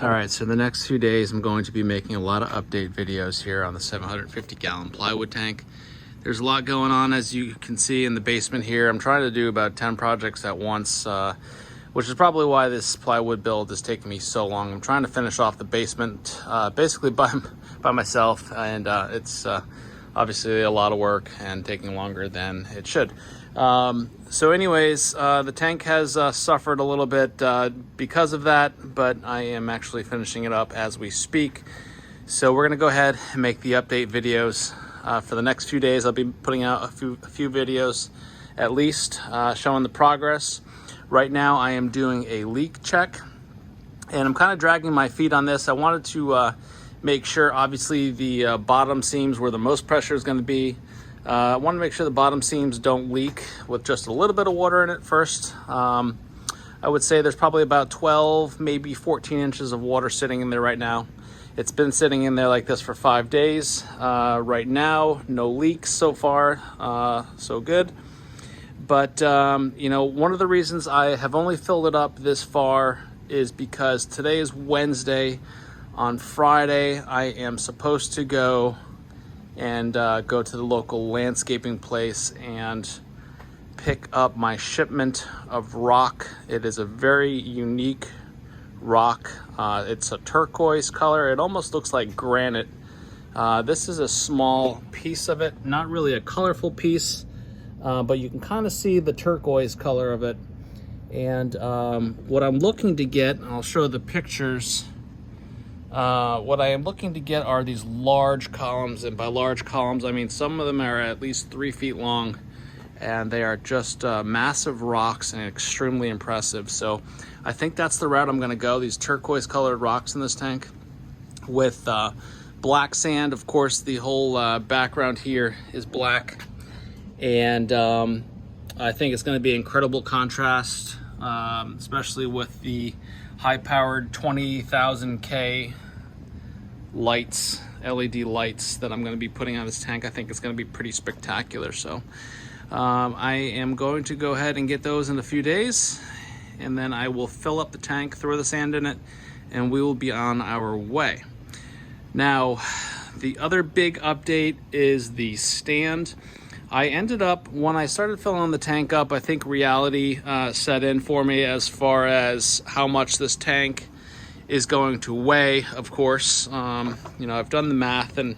All right, so the next few days I'm going to be making a lot of update videos here on the 750 gallon plywood tank. There's a lot going on, as you can see in the basement here. I'm trying to do about 10 projects at once, which is probably why this plywood build is taking me so long. I'm trying to finish off the basement basically by myself, and it's obviously a lot of work and taking longer than it should. So anyways, the tank has suffered a little bit because of that, but I am actually finishing it up as we speak. So we're gonna go ahead and make the update videos for the next few days. I'll be putting out a few videos at least showing the progress. Right now I am doing a leak check, and I'm kind of dragging my feet on this. I wanted to make sure, obviously, the bottom seams where the most pressure is going to be. I want to make sure the bottom seams don't leak with just a little bit of water in it first. I would say there's probably about 12, maybe 14 inches of water sitting in there right now. It's been sitting in there like this for 5 days. Right now, no leaks so far, so good. But, you know, one of the reasons I have only filled it up this far is because today is Wednesday. On Friday, I am supposed to go and go to the local landscaping place and pick up my shipment of rock. It is a very unique rock. It's a turquoise color. It almost looks like granite. This is a small piece of it, not really a colorful piece, but you can kind of see the turquoise color of it. And what I'm looking to get, I'll show the pictures. What I am looking to get are these large columns, and by large columns I mean some of them are at least 3 feet long, and they are just massive rocks and extremely impressive. So I think that's the route I'm going to go, these turquoise colored rocks in this tank with black sand. Of course, the whole background here is black, and I think it's going to be incredible contrast, especially with the high-powered 20,000 K lights, LED lights that I'm going to be putting on this tank. I think it's going to be pretty spectacular. So I am going to go ahead and get those in a few days, and then I will fill up the tank, throw the sand in it, and we will be on our way. Now, the other big update is the stand. I ended up, when I started filling the tank up, I think reality set in for me as far as how much this tank is going to weigh, of course. You know, I've done the math, and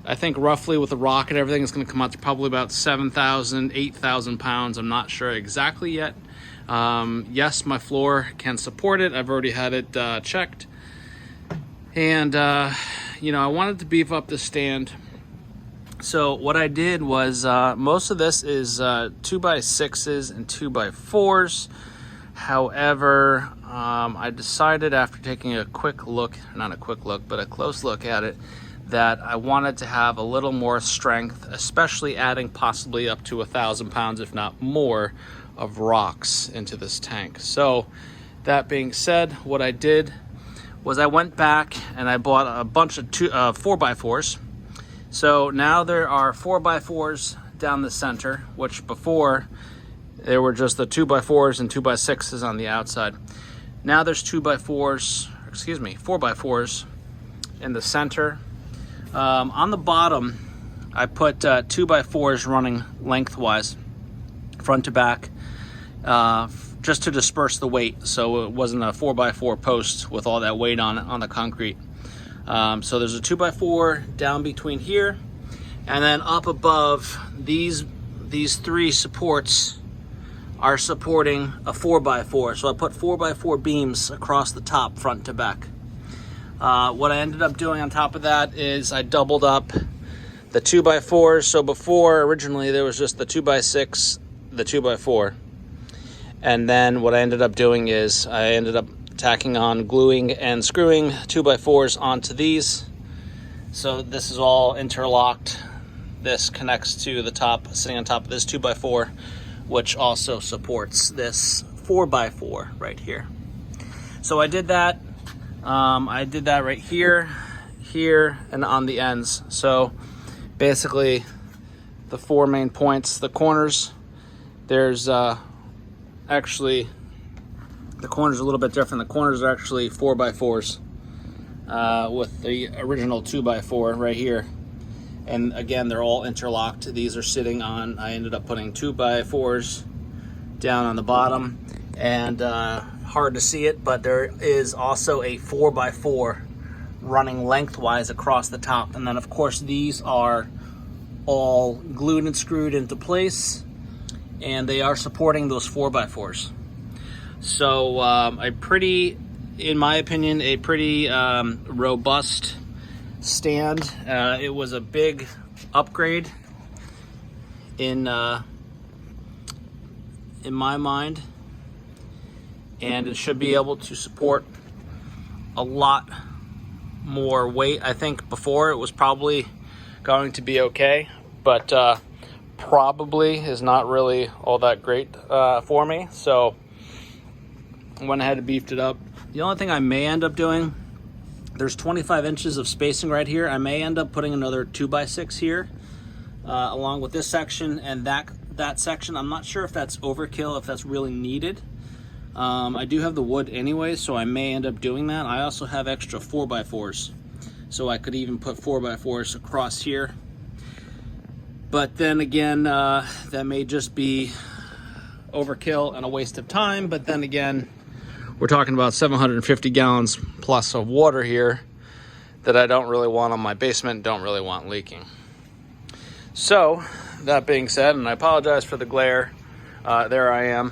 I think roughly with the rock and everything, it's going to come out to probably about 7,000, 8,000 pounds. I'm not sure exactly yet. Yes, my floor can support it. I've already had it checked. And, you know, I wanted to beef up the stand. So what I did was, most of this is 2x6s and 2x4s. However, I decided after taking a quick look, not a quick look, but a close look at it, that I wanted to have a little more strength, especially adding possibly up to 1,000 pounds, if not more, of rocks into this tank. So that being said, what I did was I went back and I bought a bunch of 4x4s. So now there are 4x4s down the center, which before there were just the 2x4s and 2x6s on the outside. Now there's 4x4s in the center. On the bottom, I put 2x4s running lengthwise, front to back, just to disperse the weight, so it wasn't a 4x4 post with all that weight on the concrete. So there's a 2x4 down between here, and then up above, these 3 supports are supporting a 4x4. So I put 4x4 beams across the top, front to back. What I ended up doing on top of that is I doubled up the 2x4s. So before, originally there was just the 2x6, the 2x4. And then what I ended up doing is I ended up tacking on, gluing and screwing 2x4s onto these. So this is all interlocked. This connects to the top, sitting on top of this 2x4, which also supports this 4x4 right here. So I did that. I did that right here, here, and on the ends. So basically the 4 main points, the corners, there's actually, the corners are a little bit different. The corners are actually 4x4s. with the original 2x4 right here. And again, they're all interlocked. These are sitting on, I ended up putting 2x4s down on the bottom, and hard to see it, but there is also a 4x4 running lengthwise across the top. And then of course these are all glued and screwed into place, and they are supporting those 4x4s. So in my opinion, a pretty robust stand. It was a big upgrade in my mind, and it should be able to support a lot more weight. I think before it was probably going to be okay, but probably is not really all that great for me, so I went ahead and beefed it up. The only thing I may end up doing, there's 25 inches of spacing right here. I may end up putting another 2x6 here along with this section and that section. I'm not sure if that's overkill, if that's really needed. I do have the wood anyway, so I may end up doing that. I also have extra 4x4s, so I could even put 4x4s across here. But then again, that may just be overkill and a waste of time. But then again, we're talking about 750 gallons plus of water here that I don't really want on my basement, don't really want leaking. So that being said, and I apologize for the glare, there I am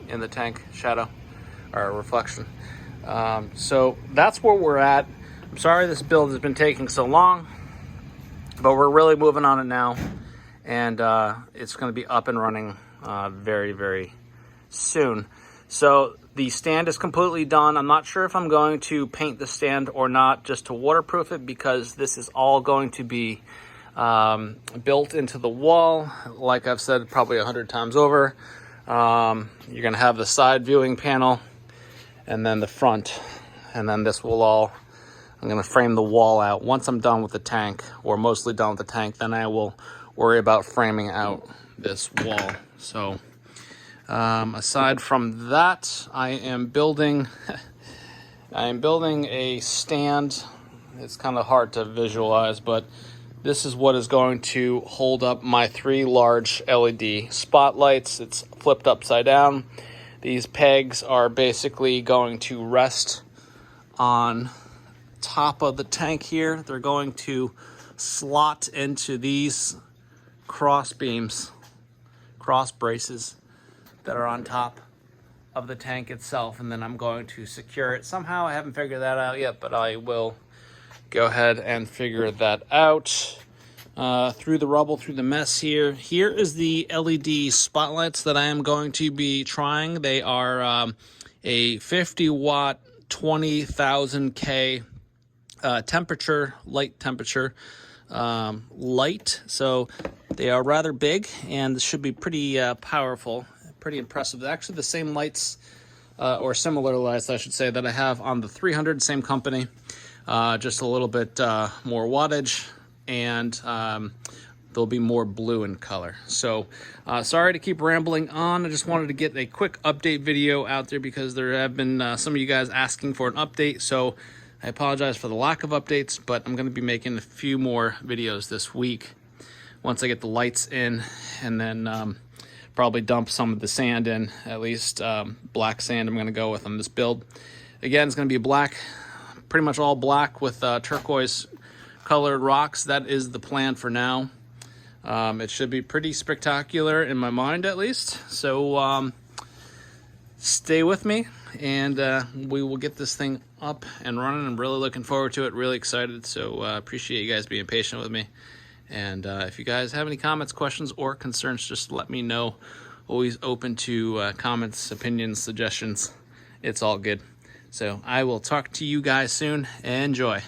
in the tank shadow or reflection. So that's where we're at. I'm sorry this build has been taking so long, but we're really moving on it now, and it's going to be up and running very, very soon. So the stand is completely done. I'm not sure if I'm going to paint the stand or not, just to waterproof it, because this is all going to be built into the wall. Like I've said probably 100 times over, you're going to have the side viewing panel and then the front, and then this will all, I'm going to frame the wall out. Once I'm done with the tank, or mostly done with the tank, then I will worry about framing out this wall. So aside from that, I am building a stand. It's kind of hard to visualize, but this is what is going to hold up my 3 large LED spotlights. It's flipped upside down. These pegs are basically going to rest on top of the tank here. They're going to slot into these cross beams, cross braces that are on top of the tank itself, and then I'm going to secure it somehow. I haven't figured that out yet, but I will go ahead and figure that out through the rubble, through the mess here. Here is the LED spotlights that I am going to be trying. They are a 50 watt, 20,000 K temperature, light temperature light. So they are rather big and should be pretty powerful, pretty impressive. They're actually the same lights or similar lights, I should say, that I have on the 300, same company. Just a little bit more wattage, and they'll be more blue in color. So sorry to keep rambling on. I just wanted to get a quick update video out there because there have been some of you guys asking for an update. So I apologize for the lack of updates, but I'm going to be making a few more videos this week once I get the lights in, and then probably dump some of the sand in, at least black sand I'm going to go with on this build. Again, it's going to be black, pretty much all black with turquoise colored rocks. That is the plan for now. It should be pretty spectacular in my mind, at least. So stay with me, and we will get this thing up and running. I'm really looking forward to it, really excited. So appreciate you guys being patient with me. And if you guys have any comments, questions, or concerns, just let me know. Always open to comments, opinions, suggestions. It's all good. So I will talk to you guys soon. Enjoy.